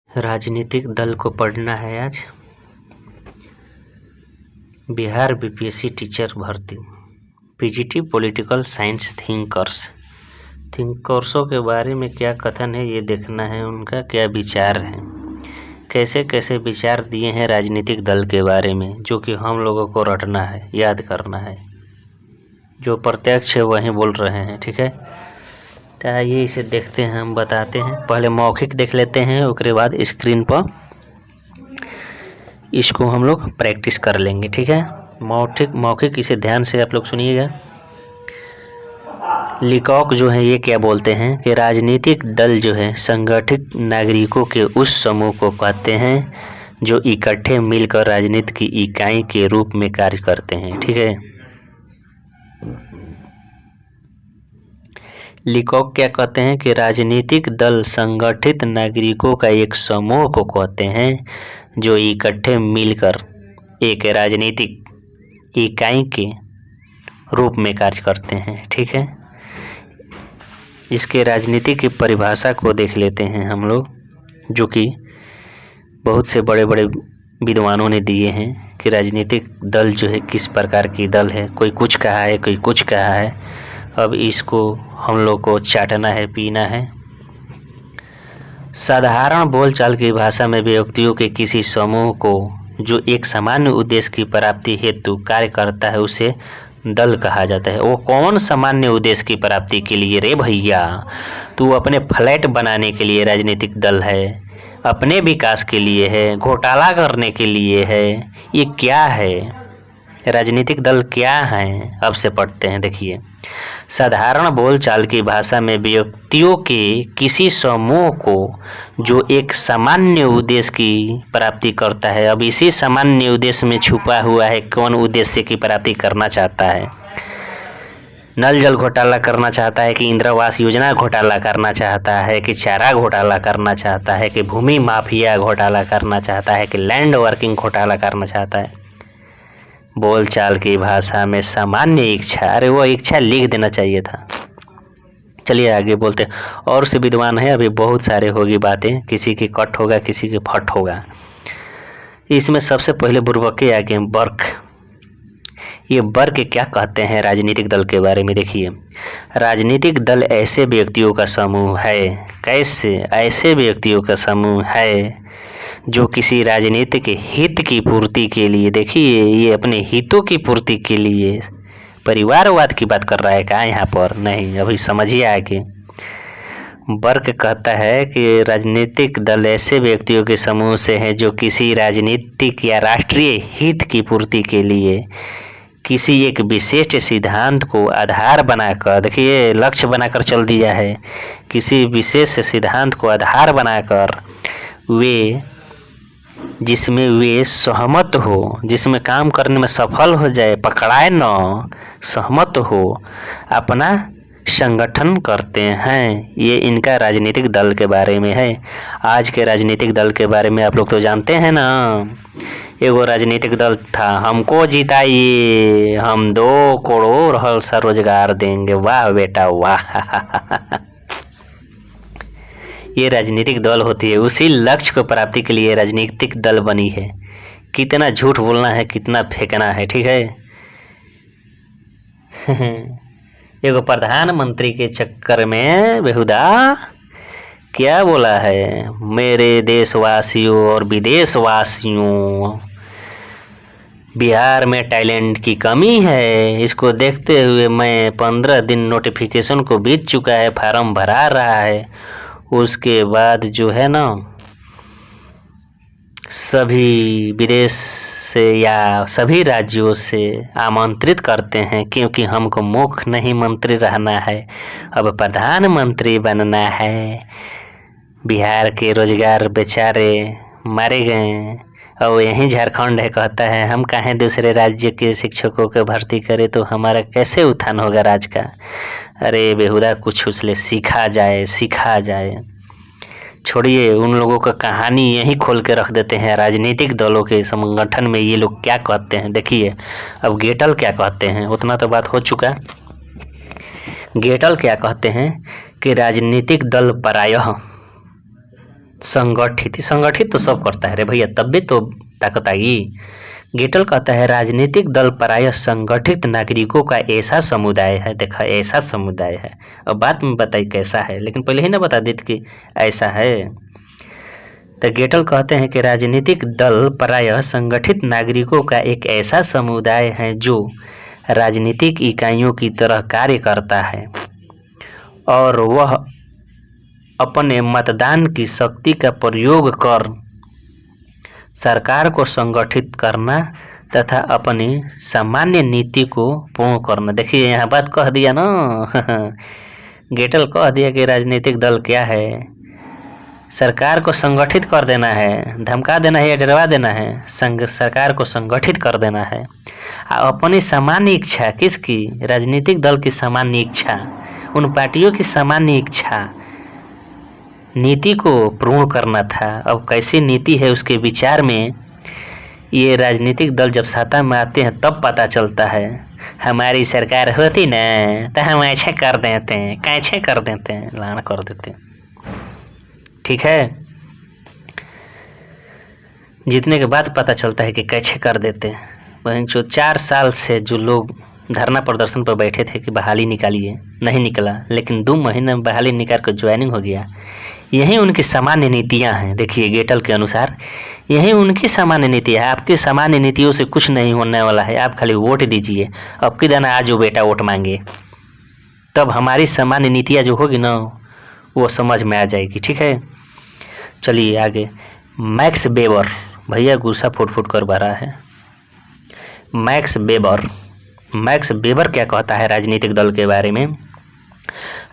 राजनीतिक दल को पढ़ना है आज। बिहार बीपीएससी टीचर भर्ती, पीजीटी पॉलिटिकल साइंस थिंकर्सों के बारे में क्या कथन है ये देखना है, उनका क्या विचार है, कैसे कैसे विचार दिए हैं राजनीतिक दल के बारे में, जो कि हम लोगों को रटना है, याद करना है। जो प्रत्यक्ष है वही बोल रहे हैं, ठीक है। तो आइए इसे देखते हैं, हम बताते हैं। पहले मौखिक देख लेते हैं, उसके बाद स्क्रीन पर इसको हम लोग प्रैक्टिस कर लेंगे, ठीक है। मौखिक इसे ध्यान से आप लोग सुनिएगा। लिकॉक जो है ये क्या बोलते हैं कि राजनीतिक दल जो है संगठित नागरिकों के उस समूह को कहते हैं जो इकट्ठे मिलकर राजनीति की इकाई के रूप में कार्य करते हैं, ठीक है। लिकॉक क्या कहते हैं कि राजनीतिक दल संगठित नागरिकों का एक समूह को कहते हैं जो इकट्ठे मिलकर एक राजनीतिक इकाई के रूप में कार्य करते हैं, ठीक है। इसके राजनीति की परिभाषा को देख लेते हैं हम लोग, जो कि बहुत से बड़े बड़े विद्वानों ने दिए हैं कि राजनीतिक दल जो है किस प्रकार की दल है। कोई कुछ कहा है, कोई कुछ कहा है। अब इसको हम लोग को चाटना है, पीना है। साधारण बोलचाल की भाषा में व्यक्तियों के किसी समूह को जो एक सामान्य उद्देश्य की प्राप्ति हेतु कार्य करता है उसे दल कहा जाता है। वो कौन सामान्य उद्देश्य की प्राप्ति के लिए रे भैया? तू अपने फ्लैट बनाने के लिए राजनीतिक दल है, अपने विकास के लिए है, घोटाला करने के लिए है, ये क्या है? राजनीतिक दल क्या है? अब से पढ़ते हैं, देखिए। साधारण बोलचाल की भाषा में व्यक्तियों के किसी समूह को जो एक सामान्य उद्देश्य की प्राप्ति करता है। अब इसी सामान्य उद्देश्य में छुपा हुआ है कौन उद्देश्य की प्राप्ति करना चाहता है। नल जल घोटाला करना चाहता है कि इंदिरावास योजना घोटाला करना चाहता है कि चारा घोटाला करना चाहता है कि भूमि माफिया घोटाला करना चाहता है कि लैंड वर्किंग घोटाला करना चाहता है। बोलचाल की भाषा में सामान्य इच्छा, अरे वो इच्छा लिख देना चाहिए था। चलिए आगे बोलते हैं। और से विद्वान है, अभी बहुत सारे होगी बातें, किसी की कट होगा, किसी की फट होगा। इसमें सबसे पहले बुर्बके आगे वर्ग। ये वर्ग क्या कहते हैं राजनीतिक दल के बारे में देखिए। राजनीतिक दल ऐसे व्यक्तियों का समूह है। कैसे? ऐसे व्यक्तियों का समूह है जो किसी राजनीतिक हित की पूर्ति के लिए, देखिए ये अपने हितों की पूर्ति के लिए, परिवारवाद की बात कर रहा है क्या यहाँ पर? नहीं, अभी समझिए आगे। वर्ग कहता है कि राजनीतिक दल ऐसे व्यक्तियों के समूह से है जो किसी राजनीतिक या राष्ट्रीय हित की पूर्ति के लिए किसी एक विशिष्ट सिद्धांत को आधार बनाकर, देखिए लक्ष्य बनाकर चल दिया है, किसी विशेष सिद्धांत को आधार बनाकर वे जिसमें वे सहमत हो, जिसमें काम करने में सफल हो जाए, पकड़ाए न, सहमत हो, अपना संगठन करते हैं। ये इनका राजनीतिक दल के बारे में है। आज के राजनीतिक दल के बारे में आप लोग तो जानते हैं ना। एगो राजनीतिक दल था, हमको जिताइए, हम 2 करोड़ सा रोजगार देंगे। वाह बेटा वाह। ये राजनीतिक दल होती है। उसी लक्ष्य को प्राप्ति के लिए राजनीतिक दल बनी है। कितना झूठ बोलना है, कितना फेंकना है, ठीक है। एगो प्रधानमंत्री के चक्कर में बेहुदा क्या बोला है, मेरे देशवासियों और विदेशवासियों, बिहार में टैलेंट की कमी है। इसको देखते हुए मैं 15 दिन नोटिफिकेशन को बीत चुका है, फार्म भरा रहा है। उसके बाद जो है ना, सभी विदेश से या सभी राज्यों से आमंत्रित करते हैं, क्योंकि हमको मुख्य नहीं मंत्री रहना है, अब प्रधानमंत्री बनना है। बिहार के रोजगार बेचारे मारे गए। और यहीं झारखंड है, कहता है हम काहे दूसरे राज्य के शिक्षकों को भर्ती करें, तो हमारा कैसे उत्थान होगा राज का। अरे बेहुदा, कुछ उसले सीखा जाए। छोड़िए, उन लोगों का कहानी यहीं खोल के रख देते हैं। राजनीतिक दलों के संगठन में ये लोग क्या कहते हैं देखिए। अब गेटल क्या कहते हैं, उतना तो बात हो चुका। गेटल क्या कहते हैं कि राजनीतिक दल प्रायः संगठित, संगठित तो सब करता है रे भैया, तब भी तो ताकत आएगी। गेटल कहता है राजनीतिक दल प्रायः संगठित नागरिकों का ऐसा समुदाय है। देखा, ऐसा समुदाय है। अब बात में बताई कैसा है, लेकिन पहले ही ना बता देते कि ऐसा है। तो गेटल कहते हैं कि राजनीतिक दल प्रायः संगठित नागरिकों का एक ऐसा समुदाय है जो राजनीतिक इकाइयों की तरह कार्य करता है और वह अपने मतदान की शक्ति का प्रयोग कर सरकार को संगठित करना तथा अपनी सामान्य नीति को पूर्ण करना। देखिए यहाँ बात कह दिया ना गेटल कह दिया कि राजनीतिक दल क्या है, सरकार को संगठित कर देना है, धमका देना है या डरवा देना है, सरकार को संगठित कर देना है। अपनी सामान्य इच्छा, किसकी? राजनीतिक दल की सामान्य इच्छा, उन पार्टियों की सामान्य इच्छा, नीति को पूर्ण करना था। अब कैसी नीति है उसके विचार में ये राजनीतिक दल जब सत्ता में आते हैं तब पता चलता है। हमारी सरकार होती ना तो हम ऐसे कर देते हैं, कैसे कर देते हैं, लाना कर देते हैं। ठीक है, जीतने के बाद पता चलता है कि कैसे कर देते हैं। वहीं जो 4 साल से जो लोग धरना प्रदर्शन पर बैठे थे कि बहाली निकालिए, नहीं निकला, लेकिन 2 महीने में बहाली निकाल कर ज्वाइनिंग हो गया। यही उनकी सामान्य नीतियां हैं। देखिए गेटल के अनुसार यही उनकी सामान्य नीतियां है। आपकी सामान्य नीतियों से कुछ नहीं होने वाला है, आप खाली वोट दीजिए। अब की दाना आज जो बेटा वोट मांगे, तब हमारी सामान्य नीतियां जो होगी ना वो समझ में आ जाएगी। ठीक है, चलिए आगे। मैक्स वेबर, भैया गुस्सा फुट फुट कर भरा है। मैक्स वेबर क्या कहता है राजनीतिक दल के बारे में?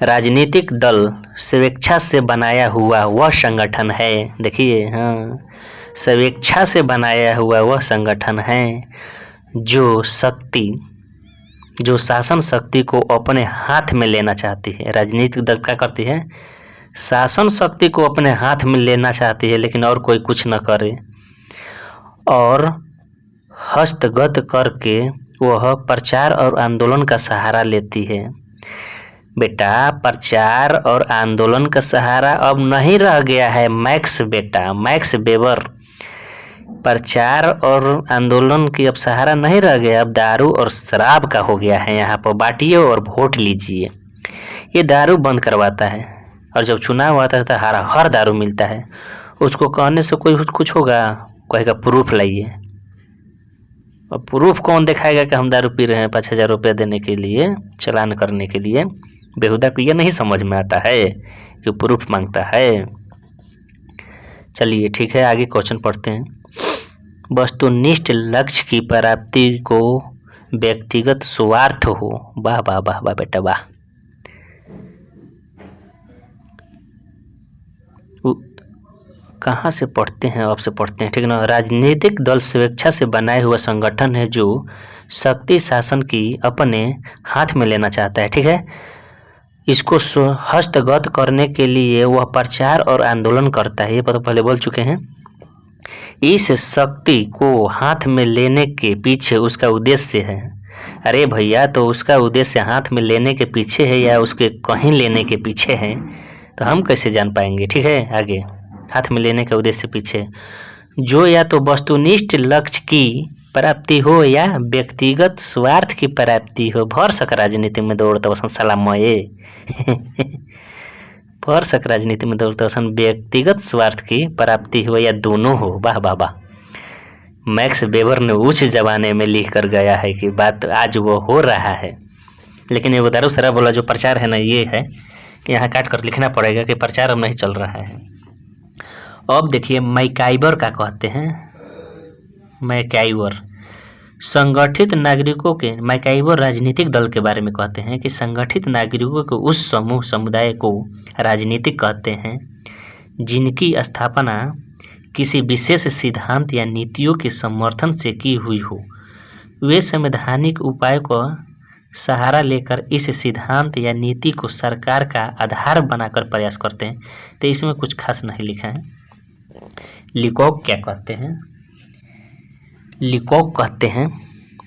राजनीतिक दल स्वेच्छा से बनाया हुआ वह संगठन है। देखिए, हाँ, स्वेच्छा से बनाया हुआ वह संगठन है जो शासन शक्ति को अपने हाथ में लेना चाहती है। राजनीतिक दल क्या करती है? शासन शक्ति को अपने हाथ में लेना चाहती है, लेकिन और कोई कुछ न करे, और हस्तगत करके वह प्रचार और आंदोलन का सहारा लेती है। बेटा, प्रचार और आंदोलन का सहारा अब नहीं रह गया है मैक्स वेबर। प्रचार और आंदोलन की अब सहारा नहीं रह गया, अब दारू और शराब का हो गया है। यहाँ पर बांटिए और वोट लीजिए। ये दारू बंद करवाता है, और जब चुनाव आता है तो हर दारू मिलता है। उसको कहने से कोई कुछ होगा? कहेगा प्रूफ लाइए। और प्रूफ कौन दिखाएगा कि हम दारू पी रहे हैं 5,000 रुपये देने के लिए, चालान करने के लिए? बेहुदा को ये नहीं समझ में आता है कि प्रूफ मांगता है। चलिए ठीक है, आगे क्वेश्चन पढ़ते हैं। वस्तुनिष्ठ लक्ष्य की प्राप्ति को व्यक्तिगत स्वार्थ हो। वाह वाह वाह वाह बेटा वाह। कहाँ से पढ़ते हैं? अब से पढ़ते हैं, ठीक ना। राजनीतिक दल स्वेच्छा से बनाए हुआ संगठन है जो शक्ति शासन की अपने हाथ में लेना चाहता है। ठीक है, इसको हस्तगत करने के लिए वह प्रचार और आंदोलन करता है। ये पहले बोल चुके हैं। इस शक्ति को हाथ में लेने के पीछे उसका उद्देश्य है। अरे भैया, तो उसका उद्देश्य हाथ में लेने के पीछे है या उसके कहीं लेने के पीछे है, तो हम कैसे जान पाएंगे? ठीक है, आगे। हाथ में लेने के उद्देश्य पीछे जो या तो वस्तुनिष्ठ लक्ष्य की प्राप्ति हो या व्यक्तिगत स्वार्थ की प्राप्ति हो। भरसक राजनीति में दौड़ता वसन सलामये भरसक राजनीति में दौड़ता वसन व्यक्तिगत स्वार्थ की प्राप्ति हो या दोनों हो। वाह वाह वाह। मैक्स वेबर ने उस जमाने में लिख कर गया है कि बात आज वो हो रहा है। लेकिन ये दारू शराब वाला जो प्रचार है ना, ये है, यहाँ काट कर लिखना पड़ेगा कि प्रचार अब नहीं चल रहा है। अब देखिए मैकाइबर का कहते हैं। मैकाइबर संगठित नागरिकों के, मैकाइबर राजनीतिक दल के बारे में कहते हैं कि संगठित नागरिकों के उस समुदाय को राजनीतिक कहते हैं जिनकी स्थापना किसी विशेष सिद्धांत या नीतियों के समर्थन से की हुई हो। वे संवैधानिक उपाय को सहारा लेकर इस सिद्धांत या नीति को सरकार का आधार बनाकर प्रयास करते हैं। तो इसमें कुछ खास नहीं लिखा है। लिकॉक क्या कहते हैं? लिकॉक कहते हैं,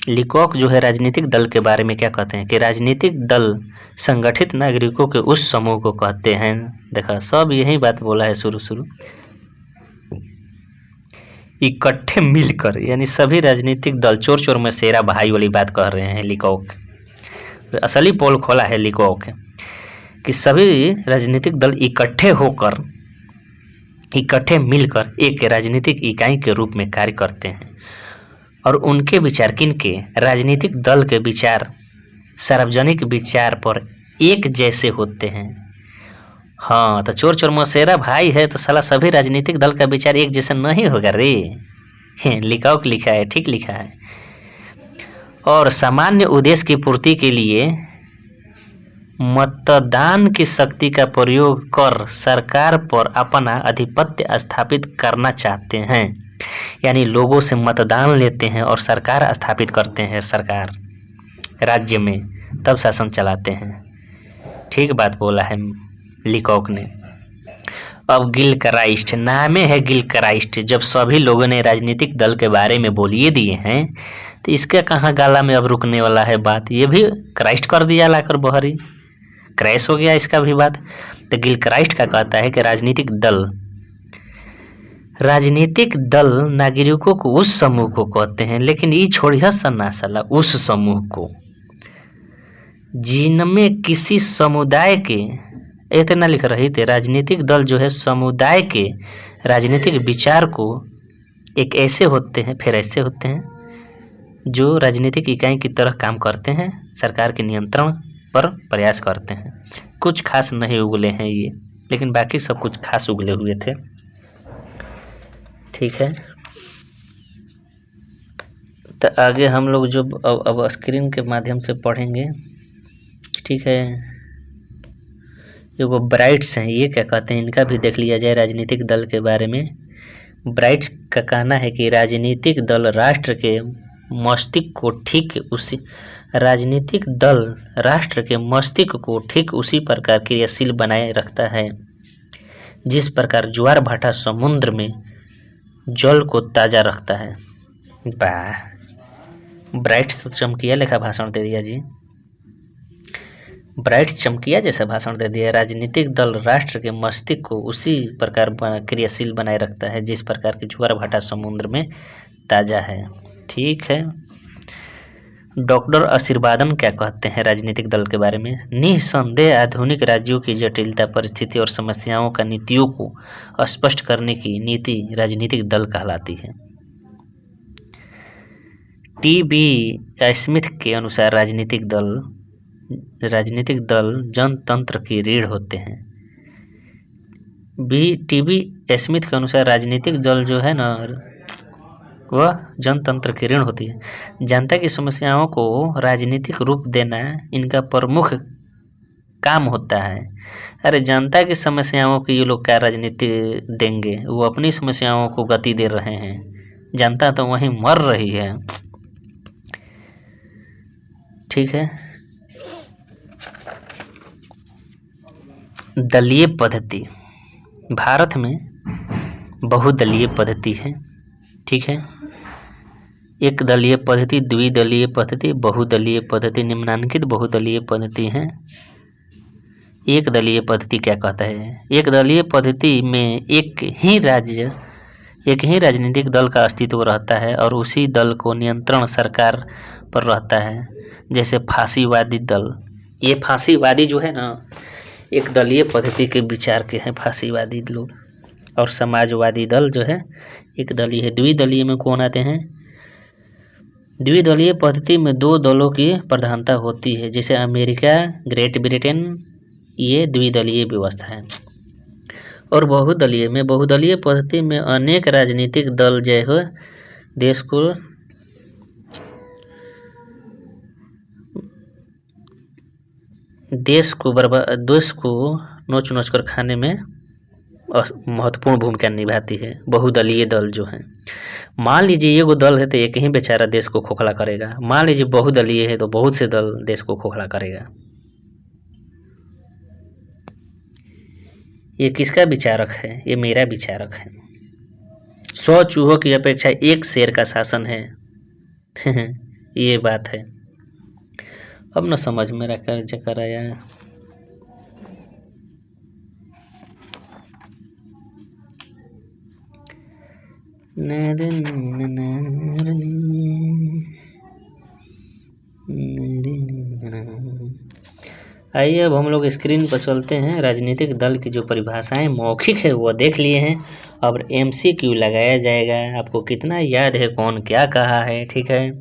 लिकॉक जो है राजनीतिक दल के बारे में क्या कहते हैं कि राजनीतिक दल संगठित नागरिकों के उस समूह को कहते हैं। देखा, सब यही बात बोला है शुरू। इकट्ठे मिलकर, यानी सभी राजनीतिक दल चोर चोर में सेरा भाई वाली बात कह रहे हैं लिकॉक। असली पोल खोला है लिकॉक कि सभी राजनीतिक दल इकट्ठे मिलकर एक राजनीतिक इकाई के रूप में कार्य करते हैं और उनके विचार, किनके, राजनीतिक दल के विचार सार्वजनिक विचार पर एक जैसे होते हैं। हाँ, तो चोर चोर मौसेरा भाई है तो साला सभी राजनीतिक दल का विचार एक जैसा नहीं होगा रे। लिखा है, ठीक लिखा है। और सामान्य उद्देश्य की पूर्ति के लिए मतदान की शक्ति का प्रयोग कर सरकार पर अपना आधिपत्य स्थापित करना चाहते हैं। यानी लोगों से मतदान लेते हैं और सरकार स्थापित करते हैं, सरकार राज्य में, तब शासन चलाते हैं। ठीक बात बोला है लिकॉक ने। अब गिलक्राइस्ट, नामे है गिलक्राइस्ट। जब सभी लोगों ने राजनीतिक दल के बारे में बोलिए दिए हैं तो इसके कहाँ गाला में अब रुकने वाला है बात। ये भी क्राइस्ट कर दिया लाकर बहरी, क्रैश हो गया इसका भी बात। तो गिलक्राइस्ट का कहता है कि राजनीतिक दल नागरिकों को उस समूह को कहते हैं, लेकिन ये छोड़िया सन्ना साला, उस समूह को जिनमें किसी समुदाय के, इतना लिख रहे थे, राजनीतिक दल जो है समुदाय के राजनीतिक विचार को एक ऐसे होते हैं, फिर ऐसे होते हैं जो राजनीतिक इकाई की तरह काम करते हैं, सरकार के नियंत्रण पर प्रयास करते हैं। कुछ खास नहीं उगले हैं ये, लेकिन बाकी सब कुछ खास उगले हुए थे। ठीक है, तो आगे हम लोग जो अब स्क्रीन के माध्यम से पढ़ेंगे। ठीक है, ये वो ब्राइट्स हैं, ये क्या कहते हैं इनका भी देख लिया जाए राजनीतिक दल के बारे में। ब्राइट्स का कहना है कि राजनीतिक दल राष्ट्र के मस्तिष्क को ठीक उसी प्रकार क्रियाशील बनाए रखता है जिस प्रकार ज्वार भाटा समुद्र में जल को ताजा रखता है। वाह, ब्राइट्स तो चमकिया लेखा भाषण दे दिया जी, ब्राइट्स चमकिया जैसा भाषण दे दिया। राजनीतिक दल राष्ट्र के मस्तिष्क को उसी प्रकार क्रियाशील बनाए रखता है जिस प्रकार की ज्वार भाटा समुद्र में ताजा है। ठीक है, डॉक्टर आशीर्वादन क्या कहते हैं राजनीतिक दल के बारे में। निस्संदेह आधुनिक राज्यों की जटिलता, परिस्थिति और समस्याओं का नीतियों को स्पष्ट करने की नीति राजनीतिक दल कहलाती है। टी.बी. स्मिथ के अनुसार राजनीतिक दल जनतंत्र की रीढ़ होते हैं। टी.बी. स्मिथ के अनुसार राजनीतिक दल जो है ना वह जनतंत्र की ऋण होती है। जनता की समस्याओं को राजनीतिक रूप देना इनका प्रमुख काम होता है। अरे जनता की समस्याओं की ये लोग क्या राजनीति देंगे, वो अपनी समस्याओं को गति दे रहे हैं, जनता तो वहीं मर रही है। ठीक है, दलीय पद्धति, भारत में बहुदलीय पद्धति है। ठीक है, एक दलीय पद्धति, द्विदलीय पद्धति, बहुदलीय पद्धति। निम्नलिखित बहुदलीय पद्धति हैं। एक दलीय पद्धति क्या कहता है, एक दलीय पद्धति में एक ही राजनीतिक दल का अस्तित्व रहता है और उसी दल को नियंत्रण सरकार पर रहता है। जैसे फांसीवादी दल, ये फांसीवादी जो है ना एक दलीय पद्धति के विचार के हैं फांसीवादी लोग। और समाजवादी दल जो है एक दलीय है। द्विदलीय में कौन आते हैं, द्विदलीय पद्धति में दो दलों की प्रधानता होती है, जैसे अमेरिका, ग्रेट ब्रिटेन, ये द्विदलीय व्यवस्था है। और बहुदलीय पद्धति में अनेक राजनीतिक दल जो है देश को नोच नोच कर खाने में महत्वपूर्ण भूमिका निभाती है। बहुदलीय दल जो है, मान लीजिए ये वो दल है तो एक ही बेचारा देश को खोखला करेगा, मान लीजिए बहुदलीय है तो बहुत से दल देश को खोखला करेगा। ये किसका विचारक है, ये मेरा विचारक है। 100 चूहों की अपेक्षा एक शेर का शासन है। ये बात है। अब न समझ मेरा कर चक्कर आया। आइए अब हम लोग स्क्रीन पर चलते हैं। राजनीतिक दल की जो परिभाषाएं मौखिक है वो देख लिए हैं। अब MCQ लगाया जाएगा। आपको कितना याद है कौन क्या कहा है? ठीक है।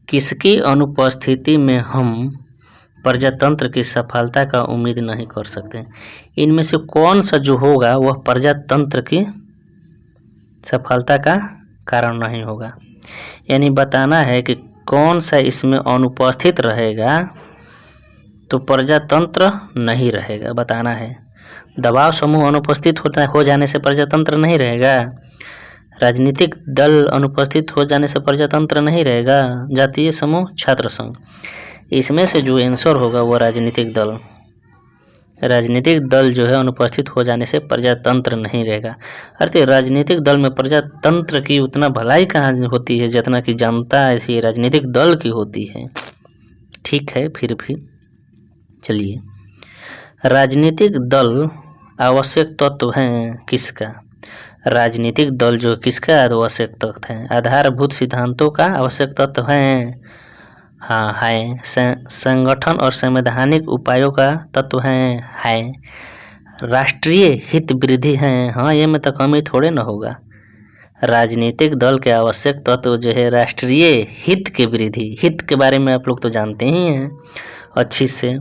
किसकी अनुपस्थिति में हम प्रजातंत्र की सफलता का उम्मीद नहीं कर सकते? इनमें से कौन सा जो होगा वह प्रजातंत्र की सफलता का कारण नहीं होगा। यानी बताना है कि कौन सा इसमें अनुपस्थित रहेगा तो प्रजातंत्र नहीं रहेगा, बताना है। दबाव समूह अनुपस्थित हो जाने से प्रजातंत्र नहीं रहेगा। राजनीतिक दल अनुपस्थित हो जाने से प्रजातंत्र नहीं रहेगा। जातीय समूह, छात्र संघ, इसमें से जो आंसर होगा वो राजनीतिक दल। राजनीतिक दल जो है अनुपस्थित हो जाने से प्रजातंत्र नहीं रहेगा। अर्थात राजनीतिक दल में प्रजातंत्र की उतना भलाई कहाँ होती है जितना कि जनता ऐसी राजनीतिक दल की होती है। ठीक है, फिर भी चलिए। राजनीतिक दल आवश्यक तत्व हैं किसका? राजनीतिक दल जो किसका आवश्यक तत्व है? आधारभूत सिद्धांतों का आवश्यक तत्व है। हाँ है। संगठन और संवैधानिक उपायों का तत्व है। राष्ट्रीय हित वृद्धि है। हाँ, ये में तो कमी थोड़े न होगा। राजनीतिक दल के आवश्यक तत्व जो है राष्ट्रीय हित के वृद्धि। हित के बारे में आप लोग तो जानते ही हैं अच्छी से।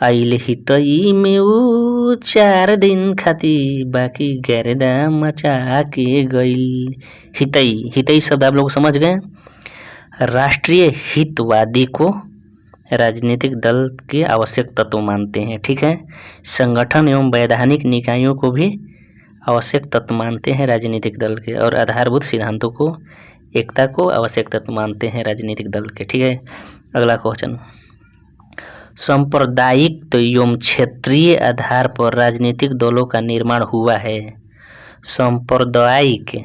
आइल हितई में ऊ 4 दिन खाती बाकी गर्दा मचा के गईल। हितई, हितई शब्द आप लोग समझ गए। राष्ट्रीय हितवादी को राजनीतिक दल के आवश्यक तत्व मानते हैं। ठीक है। संगठन एवं वैधानिक निकायों को भी आवश्यक तत्व मानते हैं राजनीतिक दल के, और आधारभूत सिद्धांतों को, एकता को आवश्यक तत्व मानते हैं राजनीतिक दल के। ठीक है। अगला क्वेश्चन, सांप्रदायिक एवं क्षेत्रीय आधार पर राजनीतिक दलों का निर्माण हुआ है। सांप्रदायिक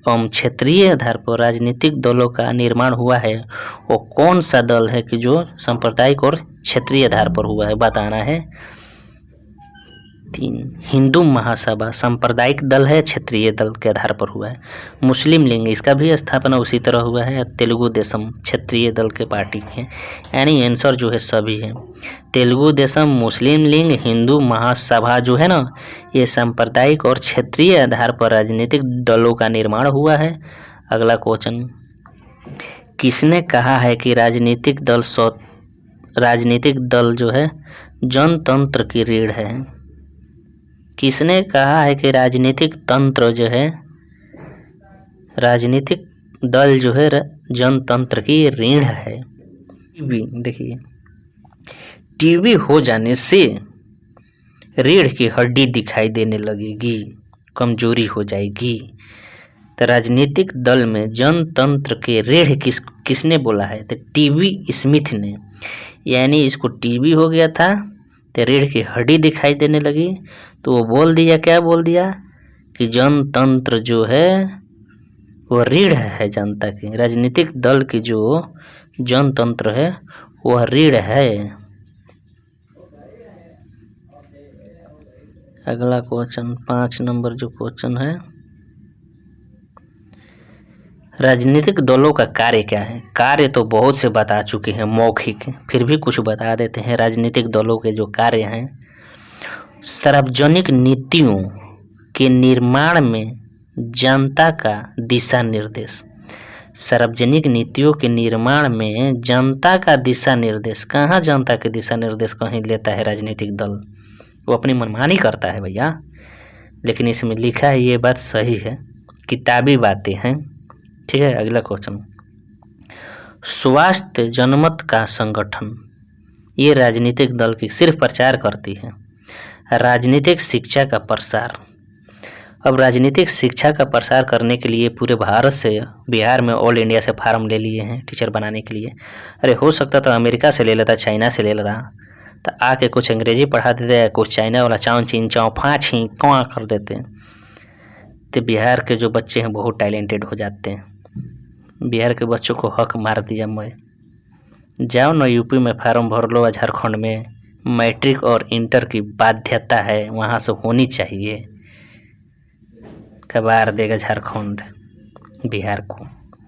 एवं क्षेत्रीय आधार पर राजनीतिक दलों का निर्माण हुआ है। वो कौन सा दल है कि जो सांप्रदायिक और क्षेत्रीय आधार पर हुआ है, बताना है। 3, हिंदू महासभा सांप्रदायिक दल है, क्षेत्रीय दल के आधार पर हुआ है। मुस्लिम लीग, इसका भी स्थापना उसी तरह हुआ है। तेलुगु देशम क्षेत्रीय दल के पार्टी है। यानी आंसर जो है सभी है। तेलुगु देशम, मुस्लिम लीग, हिंदू महासभा जो है ना, ये सांप्रदायिक और क्षेत्रीय आधार पर राजनीतिक दलों का निर्माण हुआ है। अगला क्वेश्चन, किसने कहा है कि राजनीतिक दल जो है जनतंत्र की रीढ़ है? किसने कहा है कि राजनीतिक तंत्र जो है, राजनीतिक दल जो है जनतंत्र की रीढ़ है? देखिए, टीबी हो जाने से रीढ़ की हड्डी दिखाई देने लगेगी, कमजोरी हो जाएगी। तो राजनीतिक दल में जनतंत्र के रीढ़ किसने बोला है? तो टीबी स्मिथ ने। यानी इसको टीबी हो गया था तो रीढ़ की हड्डी दिखाई देने लगी, तो वो बोल दिया, क्या बोल दिया कि जनतंत्र जो है वो रीढ़ है जनता की। राजनीतिक दल की जो जनतंत्र है वह रीढ़ है। अगला क्वेश्चन, 5 नंबर जो क्वेश्चन है, राजनीतिक दलों का कार्य क्या है? कार्य तो बहुत से बता चुके हैं मौखिक, फिर भी कुछ बता देते हैं। राजनीतिक दलों के जो कार्य हैं, सार्वजनिक नीतियों के निर्माण में जनता का दिशा निर्देश। सार्वजनिक नीतियों के निर्माण में जनता का दिशा निर्देश। कहाँ जनता के दिशा निर्देश कहीं लेता है राजनीतिक दल? वो अपनी मनमानी करता है भैया। लेकिन इसमें लिखा है, ये बात सही है, किताबी बातें हैं। ठीक है। अगला क्वेश्चन, स्वास्थ्य जनमत का संगठन, ये राजनीतिक दल की सिर्फ प्रचार करती है। राजनीतिक शिक्षा का प्रसार, अब राजनीतिक शिक्षा का प्रसार करने के लिए पूरे भारत से, बिहार में ऑल इंडिया से फार्म ले लिए हैं टीचर बनाने के लिए। अरे हो सकता तो अमेरिका से ले लेता, चाइना से ले लेता, तो आके कुछ अंग्रेजी पढ़ा देते, कुछ चाइना वाला चाँव चीन चाँव फाँच ही कौआ कर देते, तो बिहार के जो बच्चे हैं बहुत टैलेंटेड हो जाते हैं। बिहार के बच्चों को हक मार दिया मैं। जाओ ना यूपी में फार्म भर लो, झारखंड में मैट्रिक और इंटर की बाध्यता है, वहाँ से होनी चाहिए। कबार देगा झारखंड बिहार को।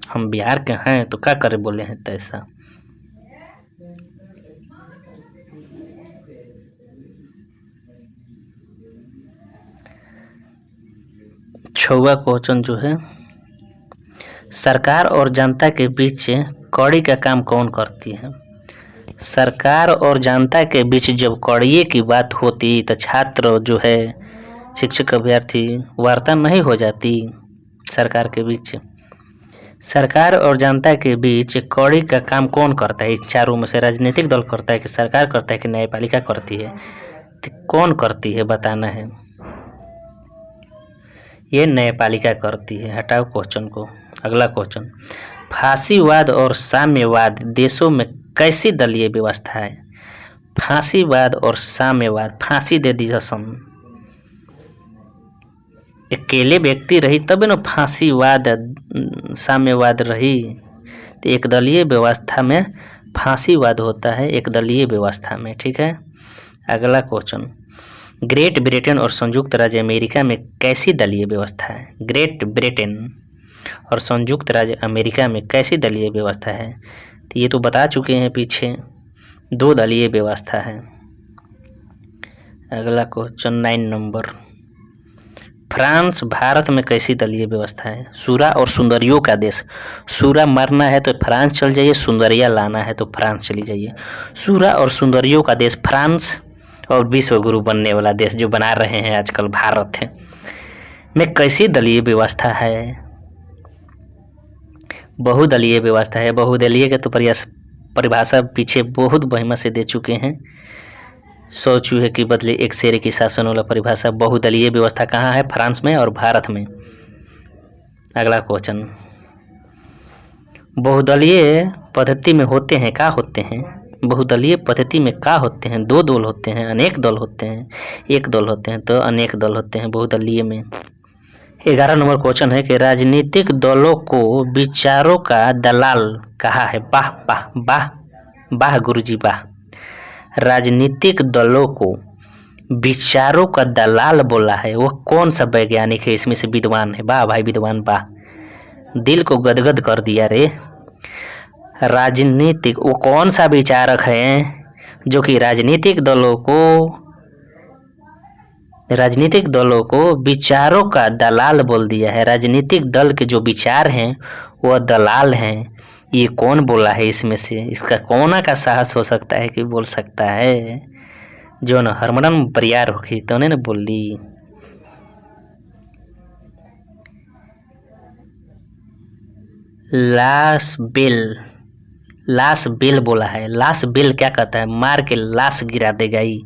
हम बिहार के हैं तो क्या करे बोले हैं तैसा। छवा क्वेश्चन जो है, सरकार और जनता के बीच कड़ी का काम कौन करती है। सरकार और जनता के बीच जब कड़िए की बात होती तो छात्र जो है, शिक्षक अभ्यर्थी वार्ता नहीं हो जाती सरकार के बीच। सरकार और जनता के बीच कड़ी का काम कौन करता है। इस चारों में से राजनीतिक दल करता है कि सरकार करता है कि न्यायपालिका करती है, तो कौन करती है बताना है। ये न्यायपालिका करती है। हटाओ क्वेश्चन को। अगला क्वेश्चन, फांसीवाद और साम्यवाद देशों में कैसी दलीय व्यवस्था है। फांसीवाद और साम्यवाद, फांसी दे दी सम, अकेले व्यक्ति रही तब न फांसीवाद साम्यवाद रही। तो एक दलीय व्यवस्था में फांसीवाद होता है, एक दलीय व्यवस्था में। ठीक है। अगला क्वेश्चन, ग्रेट ब्रिटेन और संयुक्त राज्य अमेरिका में कैसी दलीय व्यवस्था है। ग्रेट ब्रिटेन और संयुक्त राज्य अमेरिका में कैसी दलीय व्यवस्था है। तो ये तो बता चुके हैं पीछे, 2 दलीय व्यवस्था है। अगला क्वेश्चन 9 नंबर, फ्रांस भारत में कैसी दलीय व्यवस्था है। सूरा और सुंदरियों का देश। सूरा मरना है तो फ्रांस चल जाइए, सुंदरिया लाना है तो फ्रांस चली जाइए। सूरा और सुंदरियों का देश फ्रांस, और विश्व गुरु बनने वाला देश जो बना रहे हैं आजकल भारत है में कैसी दलीय व्यवस्था है। बहुदलीय व्यवस्था है। बहुदलीय का तो परिभाषा पीछे बहुत महिमा से दे चुके हैं। 100 चूहे के बदले 1 शेर की शासन वाला परिभाषा। बहुदलीय व्यवस्था कहाँ है, फ्रांस में और भारत में। अगला क्वेश्चन, बहुदलीय पद्धति में होते हैं, क्या होते हैं। बहुदलीय पद्धति में क्या होते हैं। 2 दल होते हैं, अनेक दल होते हैं, 1 दल होते हैं तो अनेक दल होते हैं बहुदलीय में। 11 नंबर क्वेश्चन है कि राजनीतिक दलों को विचारों का दलाल कहा है। वाह वाह वाह वाह गुरुजी वाह। राजनीतिक दलों को विचारों का दलाल बोला है, वो कौन सा वैज्ञानिक है इसमें से विद्वान है। वाह भाई विद्वान वाह, दिल को गदगद कर दिया रे। राजनीतिक, वो कौन सा विचारक है जो कि राजनीतिक दलों को विचारों का दलाल बोल दिया है। राजनीतिक दल के जो विचार हैं वो दलाल हैं। ये कौन बोला है इसमें से, इसका कौन का साहस हो सकता है कि बोल सकता है। जो न हरमन परियार होगी तो उन्हें न बोल दी। लाश बेल बोला है। लाश बेल क्या कहता है, मार के लाश गिरा देगा ही।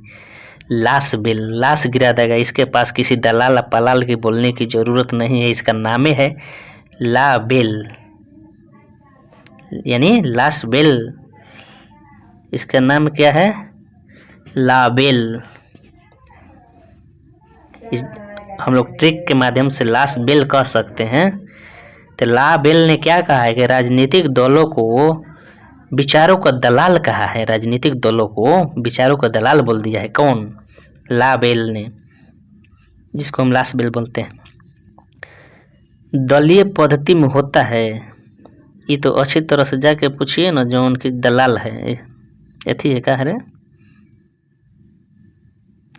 लाश बेल लाश गिरा देगा। इसके पास किसी दलाल पलाल की बोलने की जरूरत नहीं है, इसका नाम है ला बेल, यानी लाश बेल। इसका नाम क्या है, ला बेल। हम लोग ट्रिक के माध्यम से लाश बेल कह सकते हैं। तो ला बेल ने क्या कहा है कि राजनीतिक दलों को विचारों का दलाल कहा है। राजनीतिक दलों को विचारों का दलाल बोल दिया है। कौन, ला बेल ने, जिसको हम लाश बेल बोलते हैं। दलीय पद्धति में होता है, ये तो अच्छी तरह से जाके पूछिए ना जो उनकी दलाल है। यथी है क्या है,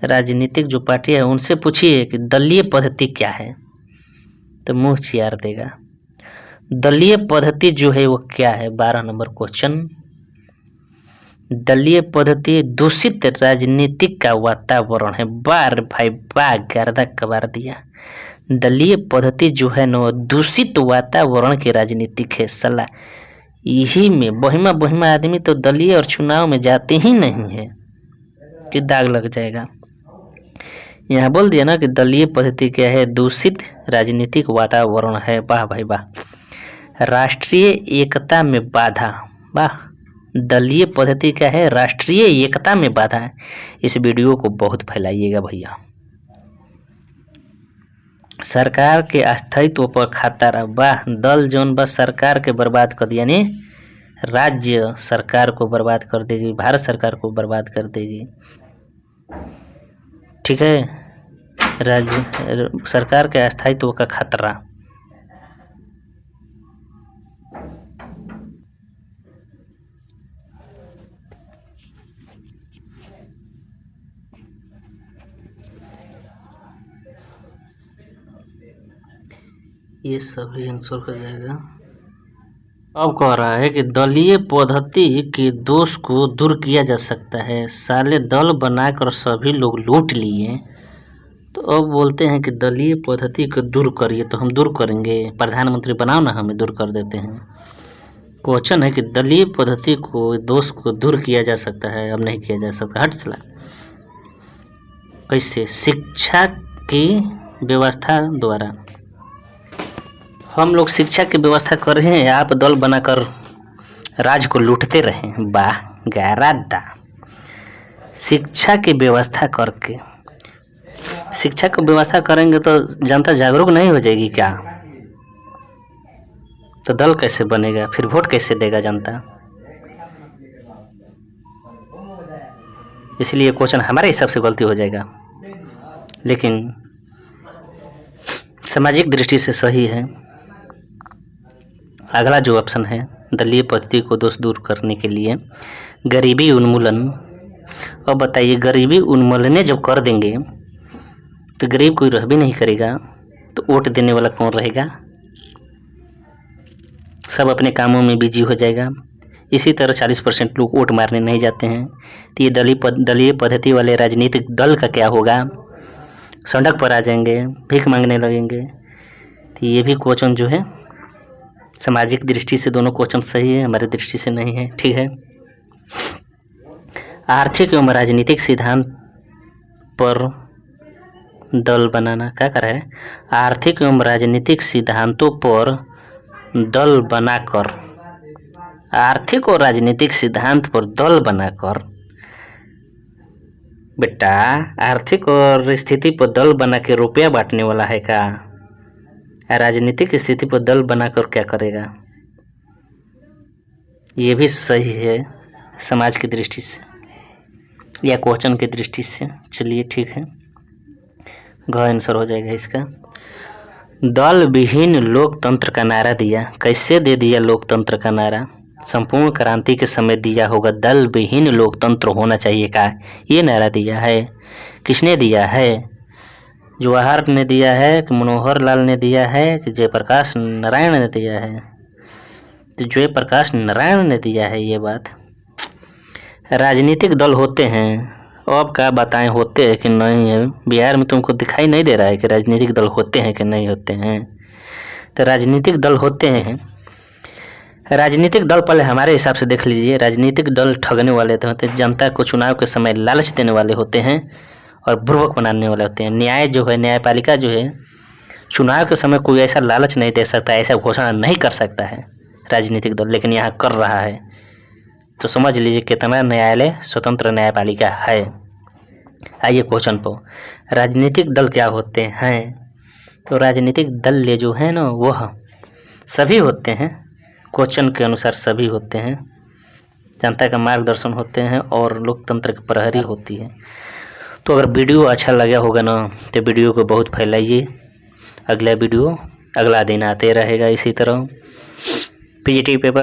राजनीतिक जो पार्टी है उनसे पूछिए कि दलीय पद्धति क्या है, तो मुंह चियार देगा। दलीय पद्धति जो है वो क्या है। 12 नंबर क्वेश्चन, दलीय पद्धति दूषित राजनीतिक का वातावरण है। बार भाई बार गर्दा कबार दिया। दलीय पद्धति जो है ना दूषित वातावरण की राजनीतिक है। सलाह यही में बहिमा आदमी तो दलीय और चुनाव में जाते ही नहीं है कि दाग लग जाएगा। यहाँ बोल दिया ना कि दलीय पद्धति क्या है, दूषित राजनीतिक वातावरण है। वाह भाई वाह। राष्ट्रीय एकता में बाधा। वाह, दलीय पद्धति क्या है, राष्ट्रीय एकता में बाधा है। इस वीडियो को बहुत फैलाइएगा भैया। सरकार के अस्तित्व पर खतरा। वाह, दल जोन बस सरकार के बर्बाद कर दिया, यानी राज्य सरकार को बर्बाद कर देगी, भारत सरकार को बर्बाद कर देगी। ठीक है, राज्य सरकार के अस्थायित्व का खतरा। ये सभी आंसर हो जाएगा। अब कह रहा है कि दलीय पद्धति के दोष को दूर किया जा सकता है। साले दल बनाकर सभी लोग लूट लिए, तो अब बोलते हैं कि दलीय पद्धति को दूर करिए, तो हम दूर करेंगे। प्रधानमंत्री बनाओ ना, हमें दूर कर देते हैं। क्वेश्चन है कि दलीय पद्धति को दोष को दूर किया जा सकता है, अब नहीं किया जा सकता। हट चला। कैसे? शिक्षा की व्यवस्था द्वारा। हम लोग शिक्षा की व्यवस्था कर रहे हैं, आप दल बनाकर राज को लूटते रहें। वाह गारादा। शिक्षा की व्यवस्था करके, शिक्षा की व्यवस्था करेंगे तो जनता जागरूक नहीं हो जाएगी क्या? तो दल कैसे बनेगा? फिर वोट कैसे देगा जनता? इसलिए क्वेश्चन हमारे हिसाब से गलती हो जाएगा, लेकिन सामाजिक दृष्टि से सही है। अगला जो ऑप्शन है, दलीय पद्धति को दोष दूर करने के लिए गरीबी उन्मूलन। अब बताइए, गरीबी उन्मूलन जब कर देंगे तो गरीब कोई रह भी नहीं करेगा, तो वोट देने वाला कौन रहेगा? सब अपने कामों में बिजी हो जाएगा। इसी तरह 40% लोग वोट मारने नहीं जाते हैं, तो ये दलीय पद्धति वाले राजनीतिक दल का क्या होगा? सड़क पर आ जाएंगे, भीख मांगने लगेंगे। तो ये भी क्वेश्चन जो है सामाजिक दृष्टि से दोनों क्वेश्चन सही है, हमारी दृष्टि से नहीं है। ठीक है। आर्थिक एवं राजनीतिक सिद्धांत पर दल बनाना। क्या कर रहा है? आर्थिक एवं राजनीतिक सिद्धांतों पर दल बनाकर, आर्थिक और राजनीतिक सिद्धांत पर दल बनाकर। बेटा, आर्थिक और स्थिति पर दल बना के रुपया बांटने वाला है क्या? राजनीतिक स्थिति पर दल बनाकर क्या करेगा? ये भी सही है समाज की दृष्टि से या क्वेश्चन की दृष्टि से। चलिए ठीक है, ग आंसर हो जाएगा इसका। दल विहीन लोकतंत्र का नारा दिया। कैसे दे दिया लोकतंत्र का नारा? संपूर्ण क्रांति के समय दिया होगा, दल विहीन लोकतंत्र होना चाहिए का ये नारा दिया है। किसने दिया है? जवाहर ने दिया है कि मनोहर लाल ने दिया है कि जयप्रकाश नारायण ने दिया है? तो जयप्रकाश नारायण ने दिया है ये बात। राजनीतिक दल होते हैं, अब क्या बताएं, होते हैं कि नहीं है? बिहार में तुमको दिखाई नहीं दे रहा है कि राजनीतिक दल होते हैं कि नहीं होते हैं? तो राजनीतिक दल होते हैं। राजनीतिक दल पहले हमारे हिसाब से देख लीजिए, राजनीतिक दल ठगने वाले होते हैं, जनता को चुनाव के समय लालच देने वाले होते हैं और बुर्बक बनाने वाले होते हैं। न्याय जो है, न्यायपालिका जो है, चुनाव के समय कोई ऐसा लालच नहीं दे सकता, ऐसा घोषणा नहीं कर सकता है राजनीतिक दल, लेकिन यहाँ कर रहा है। तो समझ लीजिए कितना न्यायालय स्वतंत्र न्यायपालिका है। आइए क्वेश्चन पर, राजनीतिक दल क्या होते हैं? तो राजनीतिक दल ले जो है ना, वह सभी होते हैं, क्वेश्चन के अनुसार सभी होते हैं, जनता का मार्गदर्शन होते हैं और लोकतंत्र की प्रहरी होती है। तो अगर वीडियो अच्छा लगा होगा ना, तो वीडियो को बहुत फैलाइए। अगला वीडियो अगला दिन आते रहेगा इसी तरह। PGT paper